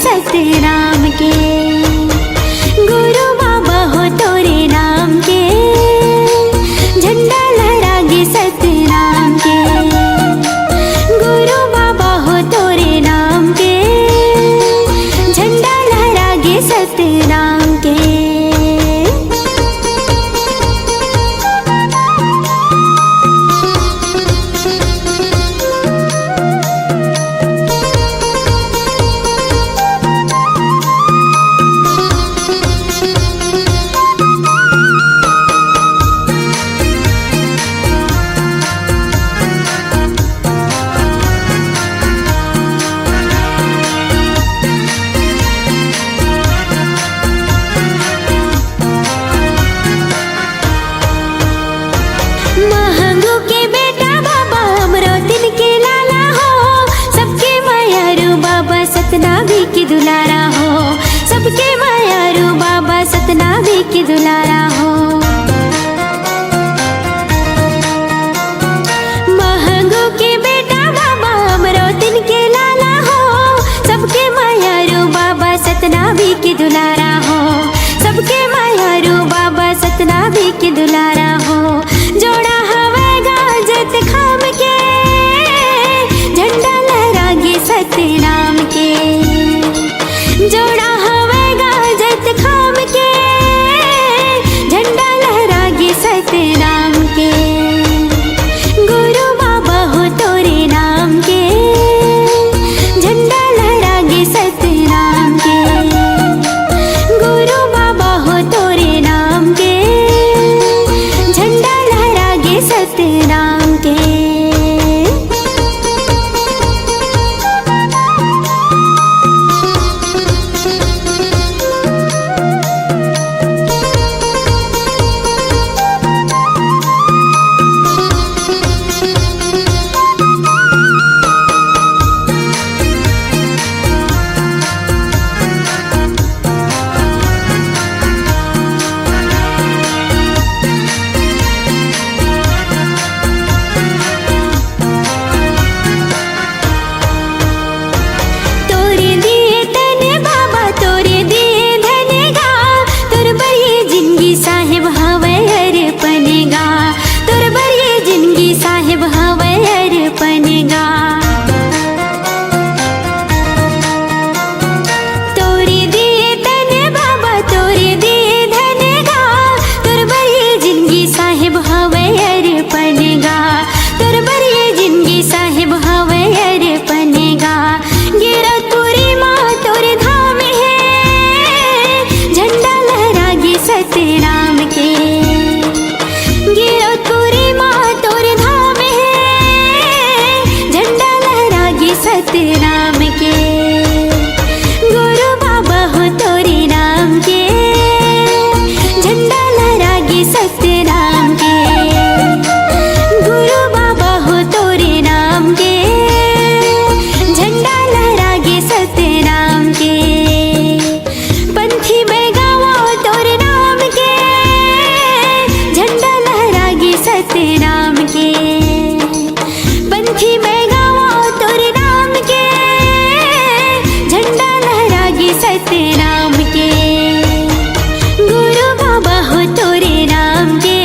सतराम के। गुरु बाबा हो तोरे नाम के, झंडा लहरागे सतराम के। गुरु बाबा हो तोरे नाम के, झंडा लहरागे सतराम के। महंगू के बेटा बाबा हमरो दिन के लाला हो, सबके मायारू बाबा सतनामी की दुलारा हो। सबके मायारू बाबा सतनामी की दुलारा हो। महंगू के बेटा बाबा हमरो दिन के लाला हो, सबके मायारू बाबा सतनामी की दुलारा हो। सबके मायारू बाबा सतनामी की दुलारा हो। जोड़ा हवेगा जत खाम के, झंडा लहरागे सतनाम के। जोड़ा हवेगा जत खाम के, झंडा लहरागे सतनाम के। गुरु बाबा हो तोरे नाम के, झंडा लहरागे सतनाम के। गुरु बाबा हो तोरे नाम के, झंडा लहरागे सतनाम के। तोरे दिए तने बाबा तोरे दिए धनेगा, तोर बरिए जिंदगी साहेब हवे अर्पणेगा। तोर बरिए जिंदगी साहेब हवे अर्पणेगा। तोरे दिए तने बाबा तोरे दिए धनेगा, तोर बरिए जिंदगी साहेब हवे अर्पणेगा। तोर बरिए जिंदगी साहेब हवे अर्पणेगा। गिरा तुरी माँ तोरे धाम है, झंडा लहरागे सतराम के। गिरा तुरी माँ तोरे धाम है, झंडा लहरागे सतराम के। गुरु बाबा हो तोरे नाम के, झंडा लहरागे सतराम के। गुरु बाबा हो तोरे नाम के, झंडा लहरागे सतराम के। पंथी में गावो तोरे नाम के, झंडा लहरागे सतराम के। पंथी में गावो तोरे नाम के, झंडा लहरागे सतराम के। गुरु बाबा हो तोरे नाम के,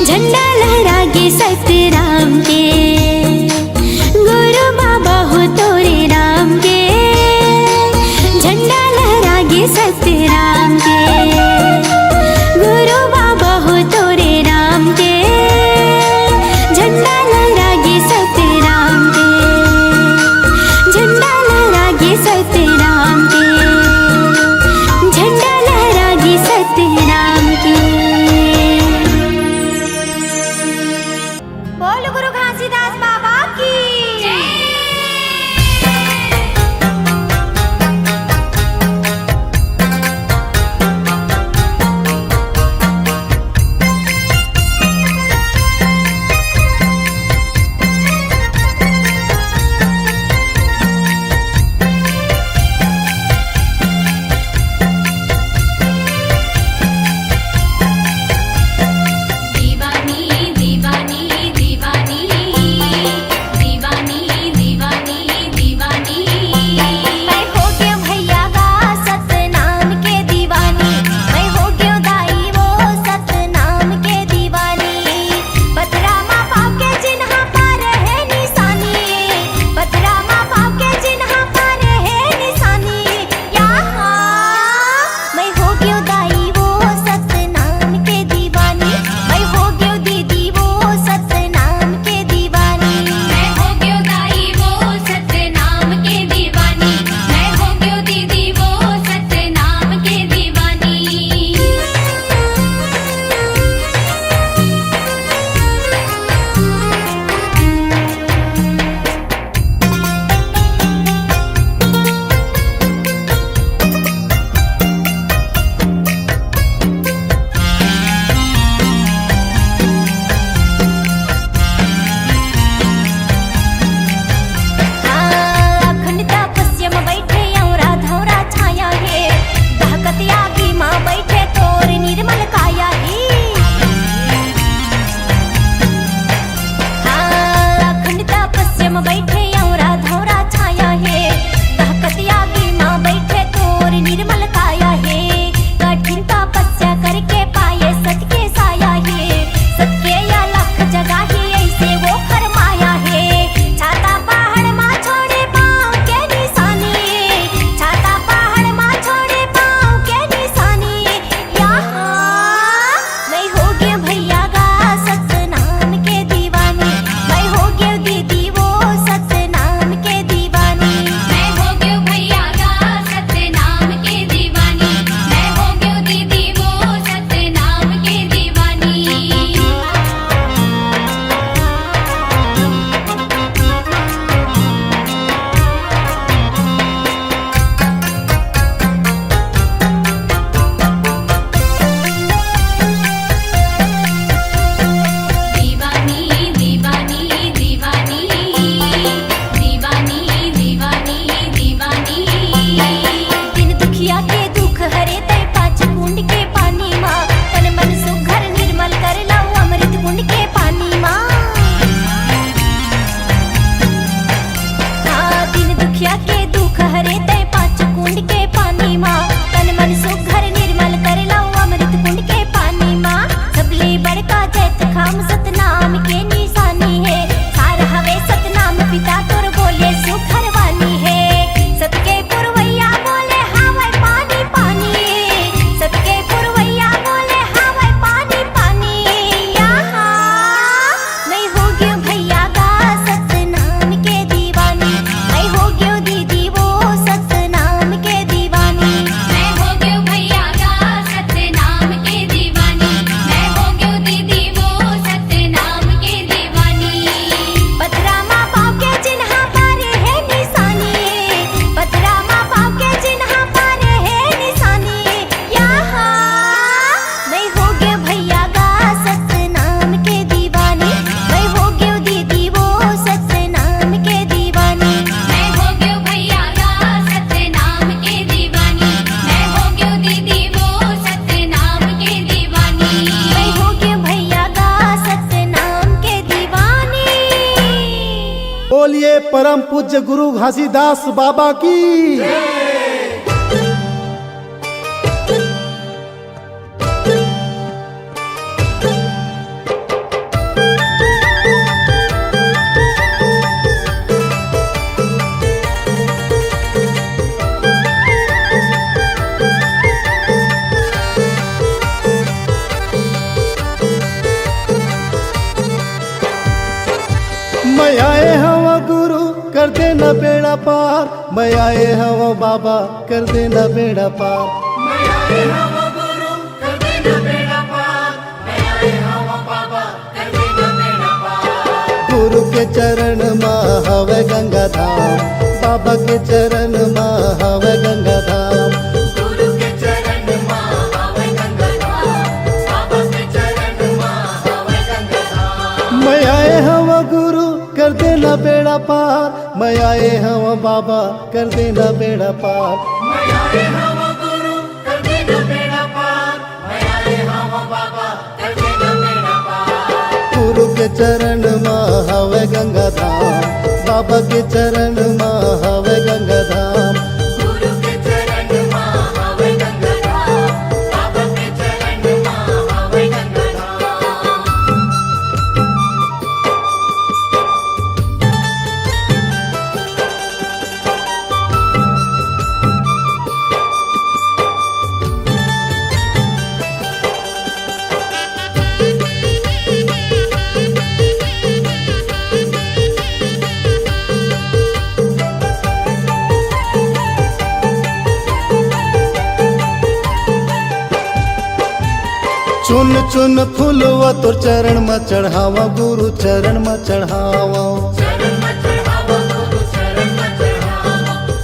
झंडा लहरागे सतराम के। गुरु बाबा हो तोरे नाम के, झंडा लहरागे सतराम के। गुरु बाबा हो तोरे नाम के, झंडा लहरागे सतराम के। झंडा लहरागे सतराम के। दुखिया के दुख हरे तय पांच कुंड के पानी माँ तन मन सुघर निर्मल कर लाओ अमृत कुंड के पानी माँ सबले बड़का जैत खाम सतनाम के निशानी है सार हवे सतनाम पिता तोर बोले सुखर वाली है सबके पुरवैया बोले हाँ भाई पानी पानी सबके पुरवैया बोले हाँ भाई पानी पानी यहाँ मैं हो गयो भैया का सतनाम के दीवानी मैं हो गयो दीदी वो सतनाम के दीवानी मैं हो गयो भैया का सतनाम के दीवानी मैं हो गयो दीदी वो सतनाम के दीवानी पतरा माँ बाप के जिन्हा पारे है निशानी पतरा माँ बाप के जिन्हा पारे है निशानी यहाँ मैं हो गयो भैया का सतनाम के दीवानी मैं हो गयो दीदी वो सतनाम के दीवानी मैं हो गयो भैया का सतनाम के दीवानी मैं हो गयो दीदी वो सतनाम के दीवानी मैं हो गयो भैया का सतनाम के दीवानी। बोलिए परम पूज्य गुरु घासीदास बाबा की। मैं आए हवा गुरु कर देना बेड़ा पार मैं आए हवा बाबा कर देना बेड़ा पार गुरु के चरण माँ हवे गंगा धाम बाबा के चरण माँ हवे गंगा धाम गुरु के चरण माँ हवे गंगा धाम बाबा के चरण माँ हवे गंगा धाम मैं आए हवा गुरु कर देना बेड़ा पार मैं आए हवा बाबा कर देना बेड़ा पार गुरु के चरण माँ हवे गंगा धाम बाबा के चरण माँ हवे गंगा धाम गुरु के चरण माँ हवे गंगा धाम बाबा के चरण माँ हवे गंगा धाम चुन चुन फूलवा तोर चरण में चढ़ावा गुरु चरण में चढ़ावा चरण में चढ़ावा गुरु चरण में चढ़ावा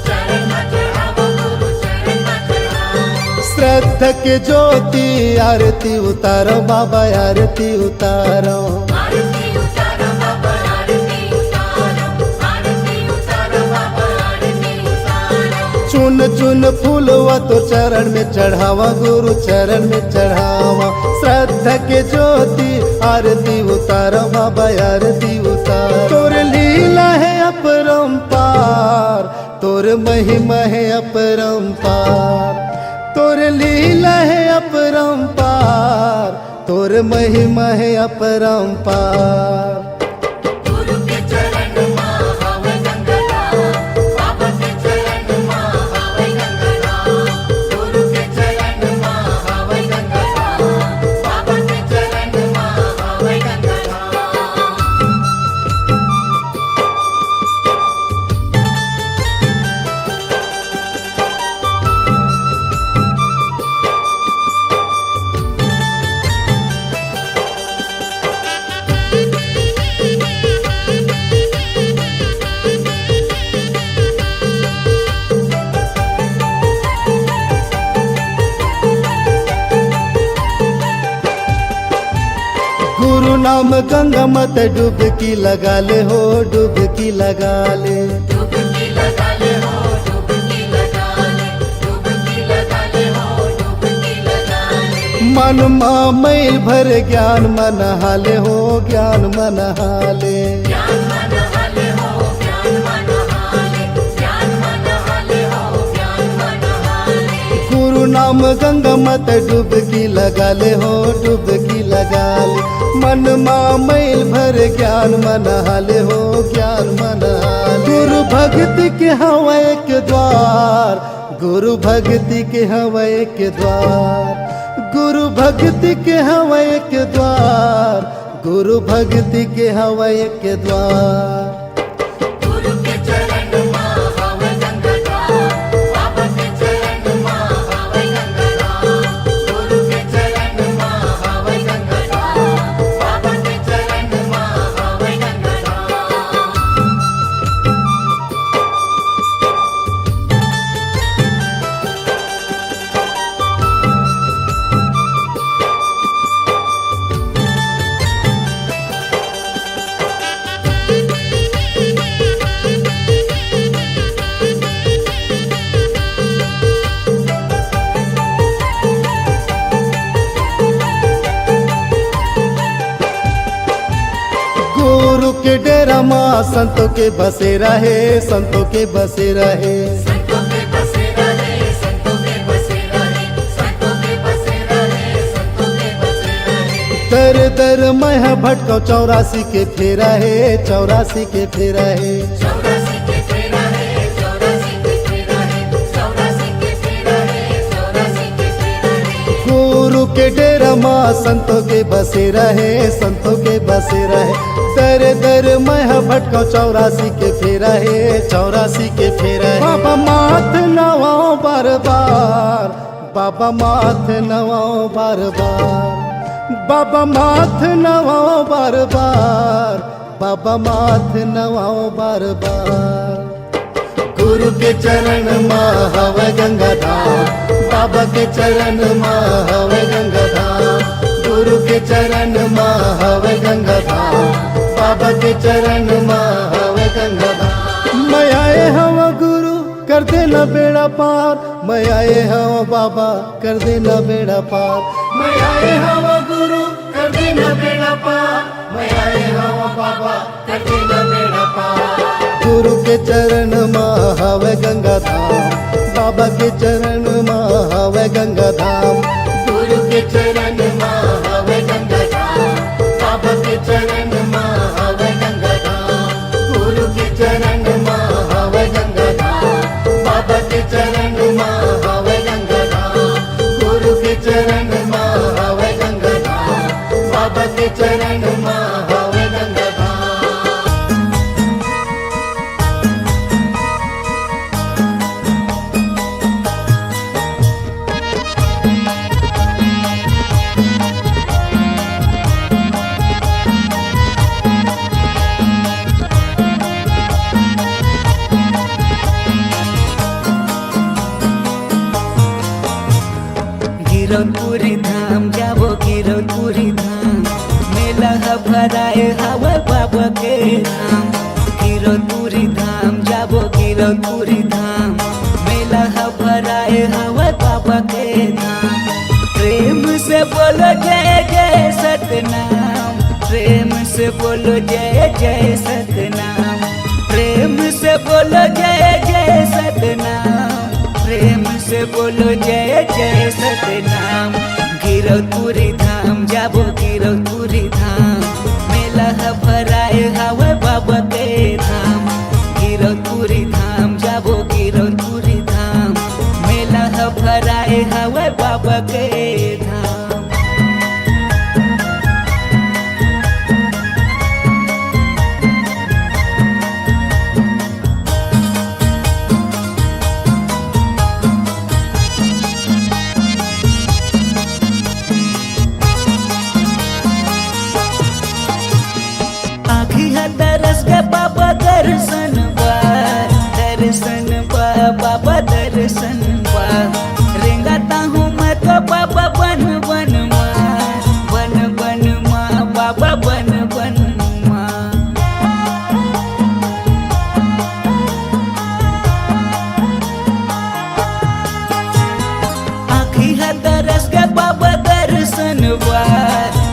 चरण में चढ़ावा गुरु चरण में चढ़ावा श्रद्धा के ज्योति आरती उतारो बाबा आरती उतारो आरती उतारो बाबा आरती उतारो आरती उतारो बाबा आरती उतारो चुन चुन फूलवा तो चरण में चढ़ावा गुरु चरण में चढ़ावा श्रद्धा के ज्योति आरती उतारो बाबा आरती उतारो तोर लीला है अपरंपार तोर महिमा है अपरंपार तोर लीला है अपरंपार तोर महिमा है अपरंपार गुरु के चरण माँ हवे गंगा धाम बाबा के चरण माँ हवे गंगा धाम गुरु के चरण माँ हवे गंगा धाम बाबा के चरण माँ हवे गंगा धाम गुरु नाम गंगा मत डुबकी लगा ले हो डुबकी लगा ले डुबकी लगा ले हो डुबकी लगा ले डुबकी लगा ले हो डुबकी लगा ले मन मा मैल भर ज्ञान मन हाले हो ज्ञान मन हाले ज्ञान मन हाले हो ज्ञान मन हाले ज्ञान नाम गंगा मत डुबकी लगा ले हो, डुबकी लगा ले। मन मैल भर ज्ञान मनहाले हो, ज्ञान मनहाले। गुरु भक्ति के हवा एक द्वार, गुरु भक्ति के हवा एक द्वार, गुरु भक्ति के हवा एक द्वार, गुरु भक्ति के हवा एक द्वार। गुरु के चरण मां हवे गंगाधाम, बाबा के चरण मां हवे गंगाधाम। गुरु के चरण मां हवे गंगाधाम, बाबा के चरण मां हवे गंगाधाम। गुरु के डेरा माँ संतों के बसे रहे, संतों के बसे रहे। संतों के बसे रहे, संतों के बसे रहे, संतों के बसे रहे, संतों के बसे रहे। दर दर मैं भटको 84 के फेरा है, 84 के फेरा है। 84 के फेरा है, 84 के फेरा है, 84 के फेरा है, 84 के फेरा है। गुरु के डेरा माँ संतों के बसे रहे, संतों के बसे रहे। दर दर मैं भटको 84 के फेरा है, 84 के फेरा है। बाबा माथ नवाओ बार बार, बाबा माथ नवाओ बार बार, बाबा माथ नवाओ बार बार, बाबा माथ नवाओ बार बार। गुरु के चरण माँ हवे गंगाधाम, बाबा के चरण माँ हवे गंगाधाम। गुरु के चरण माँ हवे गंगाधाम, बाबा के चरण माँ हवे गंगाधाम। मैं आए हवा गुरु कर देना बेड़ा पार, मैं आए हवा बाबा कर देना बेड़ा पार। मैं आए हवा गुरु कर देना बेड़ा पार, मैं आए हवा बाबा कर देना बेड़ा पार। गुरु के चरण माँ हवे गंगाधाम, बाबा के चरण माँ हवे गंगाधाम। गुरु के चरण माँ हवे गंगाधाम, बाबा के चरण माँ हवे गंगाधाम। गुरु के चरण माँ हवे गंगाधाम, बाबा के चरण माँ हवे गंगाधाम। गुरु के चरण माँ हवे गंगाधाम, बाबा के चरण माँ हवे गंगाधाम। गिरौदपुरी धाम जाबो गिरौदपुरी धाम, मेला भराए हवा बाबा के धाम। गिरौदपुरी धाम जाबो गिरौदपुरी धाम, मेला भराए हवा बाबा के धाम। प्रेम से बोलो जय जय सतनाम, प्रेम से बोलो जय जय सतनाम। प्रेम से बोलो जय जय सतनाम, प्रेम से बोलो जय जय सतनाम। गिरौदपुरी धाम जाबो गिरौदपुरी धाम, मेला भराए हवा बाबा के धाम। गिरौदपुरी धाम जाबो गिरौदपुरी धाम, मेला भराए हवा बाबा के धाम। दरस के बाबा दर्शन बा, दर्शन बा बाबा दर्शन बा। रेंगाता हूँ मैं तो बाबा बन बन माँ, बन बन माँ बाबा बन बन माँ। आखी है दरस के बाबा दर्शन बा,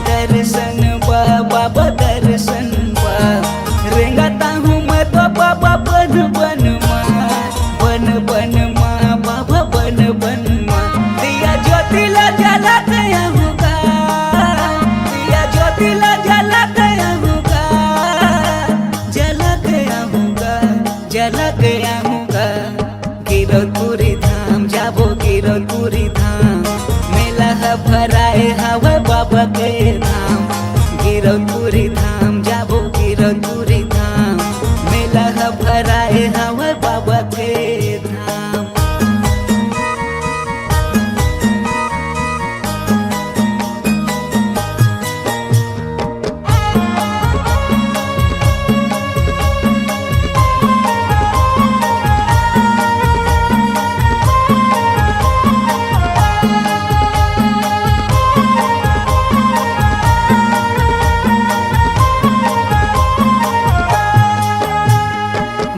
दर्शन बा बाबा दर्शन बा। रेंगाता हूँ मैं तो बाबा बन बन माँ, बन बन माँ बाबा गिरौदपुरी धाम जाबो गिरौदपुरी धाम मेला है भराए हवा बाबा के धाम गिरौदपुरी धाम जाबो गिरौदपुरी धाम मेला है भराए हवा बाबा के धाम।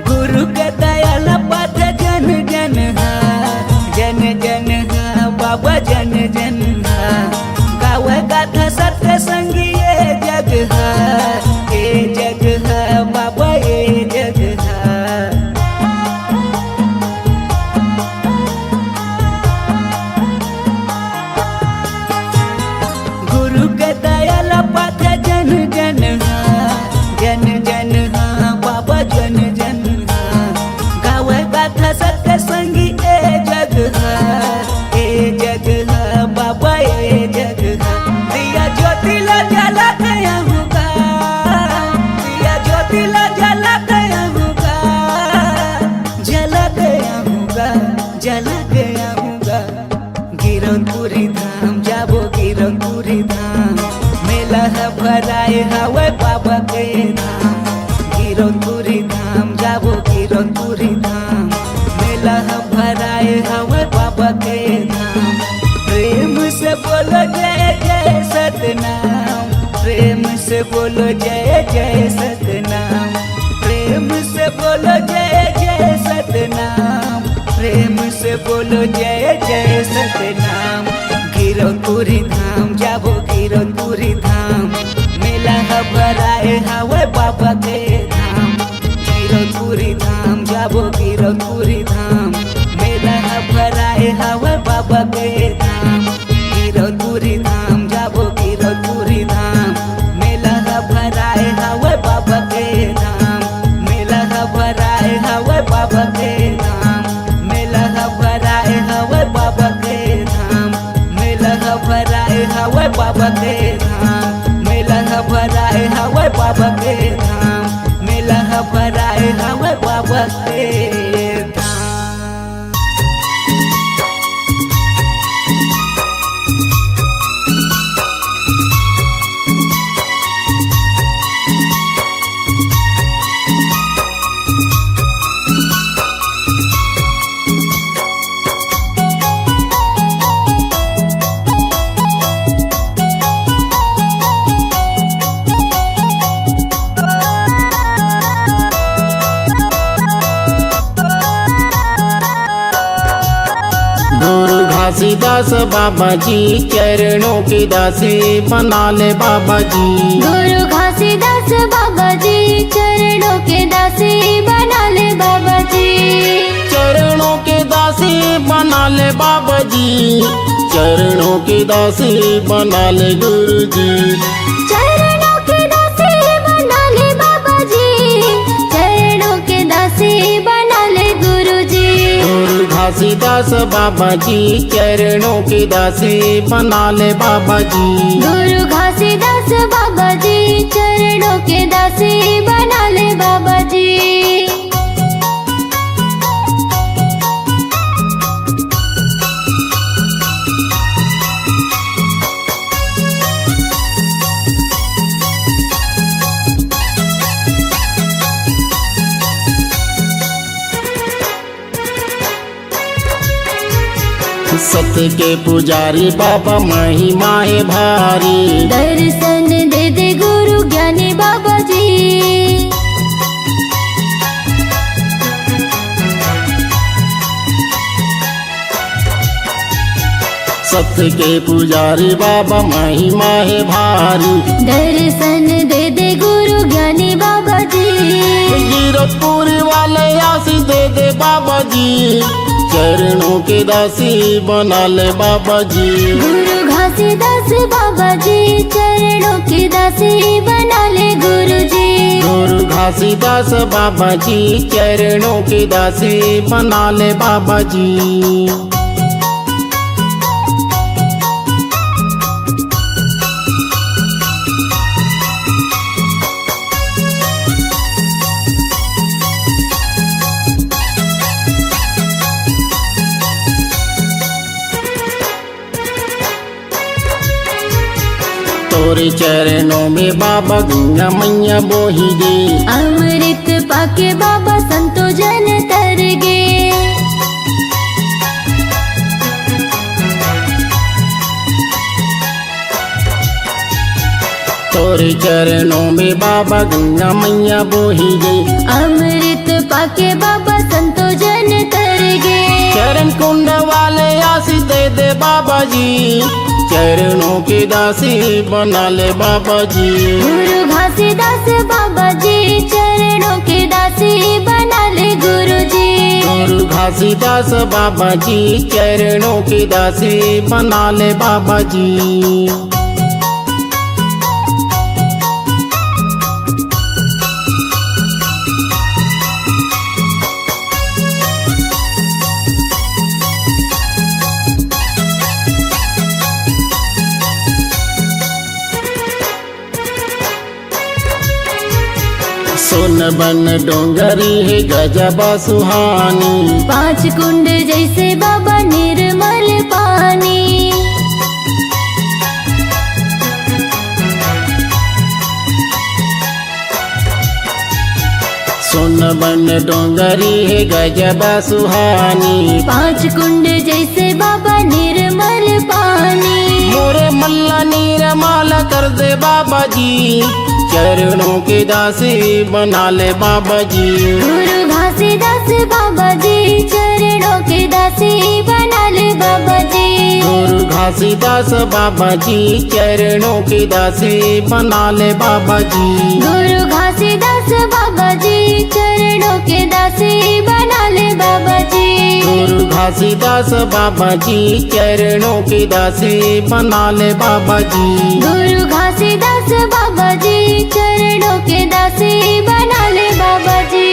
गुरु के दयाल पथ जन जन हा जन जन हा बाबा जन जन हा गावे गाथा सत्य संगी ये जग हा ये जग हा बाबा ये जग हा। गुरु के दयाल पथ जन जन हा जन जन हा बाबा जन जन सत्य संगी ए जग है ए जग है बाबा ए जग है दिया ज्योति ला जला गया होगा दिया ज्योति ला जला गया होगा जला गया होगा जला गया होगा गिरौदपुरी धाम जाबो गिरौदपुरी धाम मेला है भराए हवा बाबा के धाम गिरौदपुरी धाम जाबो गिरौदपुरी धाम मेला भराए हवा बाबा के धाम। प्रेम से बोलो जय जय सतनाम प्रेम से बोलो जय जय सतनाम प्रेम से बोलो जय जय सतनाम प्रेम से बोलो जय जय सतनाम गिरौदपुरी धाम जाबो गिरौदपुरी धाम मेला भराए हवा बाबा के धाम गिरौदपुरी धाम जाबो गिरौदपुरी धाम मेला भराए हवा बाबा के धाम गिरौदपुरी धाम जाबो गिरौदपुरी धाम मेला भराए हवा बाबा के धाम मेला भराए हवा बाबा के धाम मेला भराए हवा बाबा के धाम मेला भराए हवा बाबा के धाम मेला भराए हवा बाबा के धाम मेला भराए हवा बाबा के धाम। घासीदास बाबा जी चरणों की दासी बना ले बाबा जी गुरु घासीदास बाबा जी चरणों के दासी बना ले बाबा जी चरणों के दासी बना ले बाबा जी चरणों के दासी बना ले गुरु जी चरणों के दासी बना ले बाबा जी चरणों के दासी बना ले गुरु जी गुरु घासीदास बाबा जी चरणों की दासी बना ले बाबा जी गुरु घासीदास बाबा जी चरणों के दासी बना ले बाबा जी। सत्य के पुजारी बाबा महिमा है भारी दर्शन दे दे गुरु ज्ञानी बाबा जी सत्य के पुजारी बाबा महिमा है भारी दर्शन दे दे गुरु ज्ञानी बाबा जी गिरौदपुरी वाले आशीष दे दे बाबा जी चरणों के दासी बना ले बाबा जी गुरु घासीदास घासीदास बाबा जी चरणों की दासी बना ले गुरु जी। गुरु घासीदास बाबा जी चरणों की दासी बना ले बाबा जी। तोरे चरणों में बाबा गंगा मैया बोही गे। अमृत पाके बाबा संतो जन तर गे। तोरे चरणों में बाबा गंगा मैया बोही गे। अमृत पाके बाबा संतो जन तर गे। चरण कुंड वाले आशीष दे दे बाबा जी, चरणों की दासी बना ले बाबा जी। गुरु घासीदास बाबा जी चरणों की दासी बना ले गुरु जी। गुरु घासीदास बाबा जी चरणों की दासी बना ले बाबा जी। सोन बन डोंगरी है गजबा सुहानी। 5 कुंड जैसे बाबा निर्मल पानी। सोन बन डोंगरी है गजबा सुहानी। 5 कुंड जैसे बाबा निर्मल पानी। मोरे मल्ला निर्मल कर दे बाबा जी, चरणों की दासी बना ले बाबा जी। गुरु घासीदास बाबा जी चरणों की दासी बना ले बाबा जी। गुरु घासीदास बाबा जी चरणों की दासी बना ले बाबा जी। गुरु घासीदास बाबा जी चरणों की दासी बना ले बाबा जी। गुरु घासीदास बाबा जी चरणों की दासी बना ले बाबा जी। गुरु घासीदास बाबा जी चरणों के दासी बना ले बाबा जी।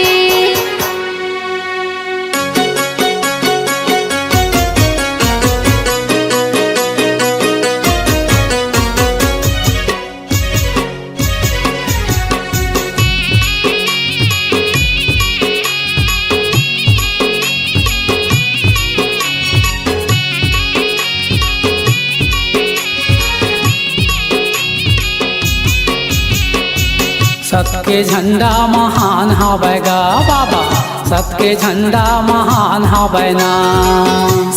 सत के झंडा महान हवैगा बाबा, सत के झंडा महान हवैना।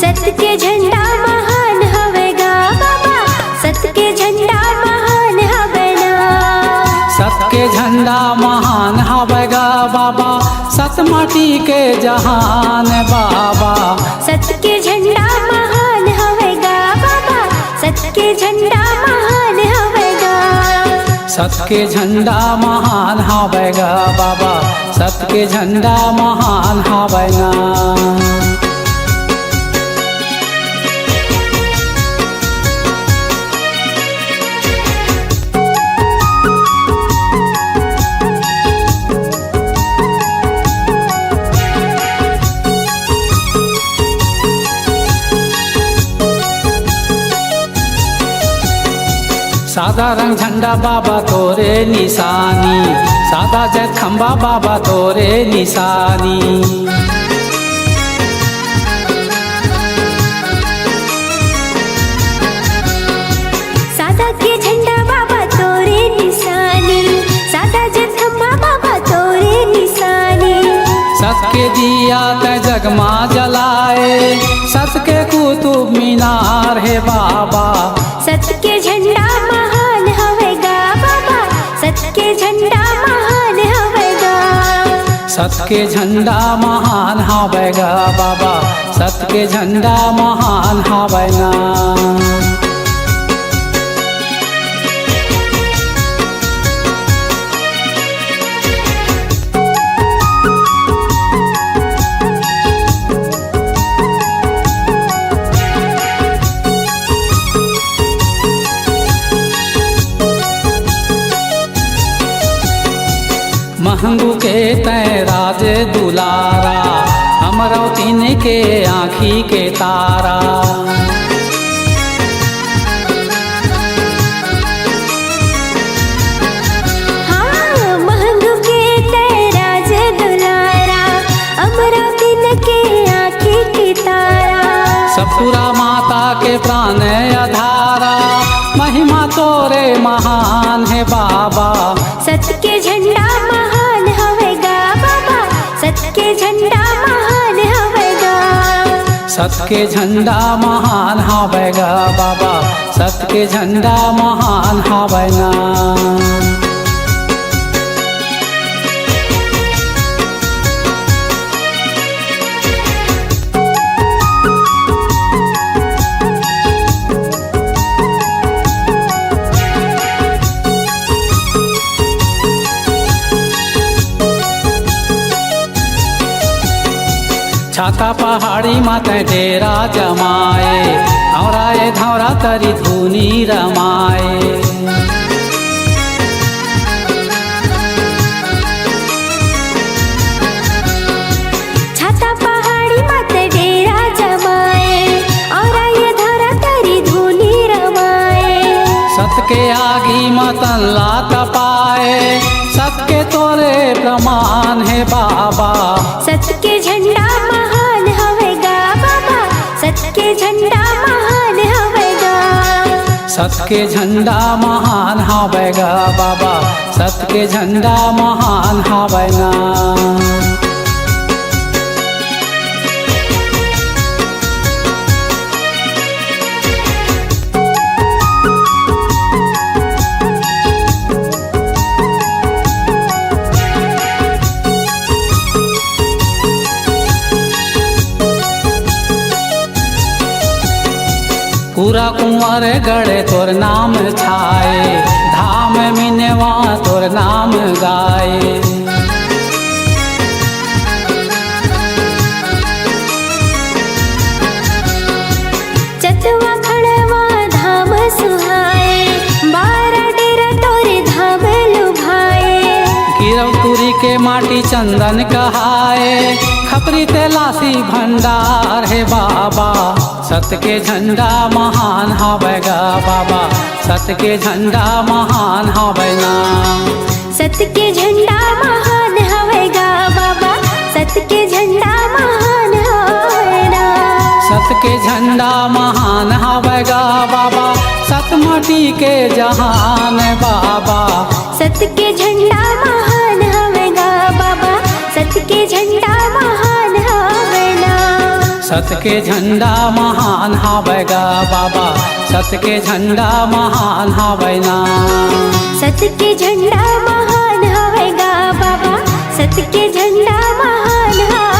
सत के झंडा महान हवेगा बाबा, सत के झंडा महान हवेना। सत के झंडा महान हवैगा बाबा, सत माटी के जहान बाबा। सत के झंडा महान हवेगा बाबा, सत के झंडा महान हवेगा। सत के झंडा महान हवैगा बाबा, सत के झंडा महान हवैना। सादा रंग झंडा बाबा तोरे निशानी, सादा जय खंबा बाबा तोरे निशानी। सादा के झंडा बाबा तोरे निशानी, सादा जय खंबा बाबा तोरे निशानी। सत के दिया ते जगमा जलाए, सत के कुतुब मीनार है बाबा। सत के झंडा महान हवेगा बाबा, सत के झंडा महान हवेगा। सत के झंडा महान हवैगा बाबा, सत के झंडा महान हवैना। महंगू के तय राज दुलारा, अमरावतीन के आँखी के तारा। हाँ, महंगू के तय राज दुलारा, अमरावतीन के आँखी की तारा। सतपुरा माता के प्राण आधारा, महिमा तोरे महान है बाबा। सत के झंडा महान हवेगा बाबा, सत के झंडा महान हवेगा। सत के झंडा महान हवेगा बाबा, सत के झंडा महान हवेगा। छाता पहाड़ी माते डेरा जमाए, औराए धौरा तरी धुनी रमाए। छाता पहाड़ी माते डेरा जमाए, औराए धौरा तरी धुनी रमाए। सत के आगी मतन लात पाए, सत के तोरे प्रमाण है बाबा। सत के झंडा महान हवेगा बाबा, सत के झंडा महान हवेगा। सत के झंडा महान हवेगा बाबा, सत के झंडा महान हवेगा। पूरा कुंवर गढ़े तोर नाम छाए, धाम मिनवा तोर नाम गाए। चतवा खड़वा धाम सुहाए, 12 डेरा तोरे धाम लुभाए। गिरवतुरी के माटी चंदन कहाए, खपरी तेलासी भंडार है बाबा। सत के झंडा महान हवेगा बाबा, सत के झंडा महान हवेगा। सत के झंडा महान हवेगा बाबा, सत के झंडा महान हवेगा। सत के झंडा महान हवेगा बाबा, सत माटी के जहान बाबा। सत के झंडा महान हवेगा बाबा, सत के झंडा महान हवेगा। सत के झंडा महान हवेगा बाबा, सत के झंडा महान हवेगा। सत के झंडा महान हवेगा बाबा, सत के झंडा महान हवेगा।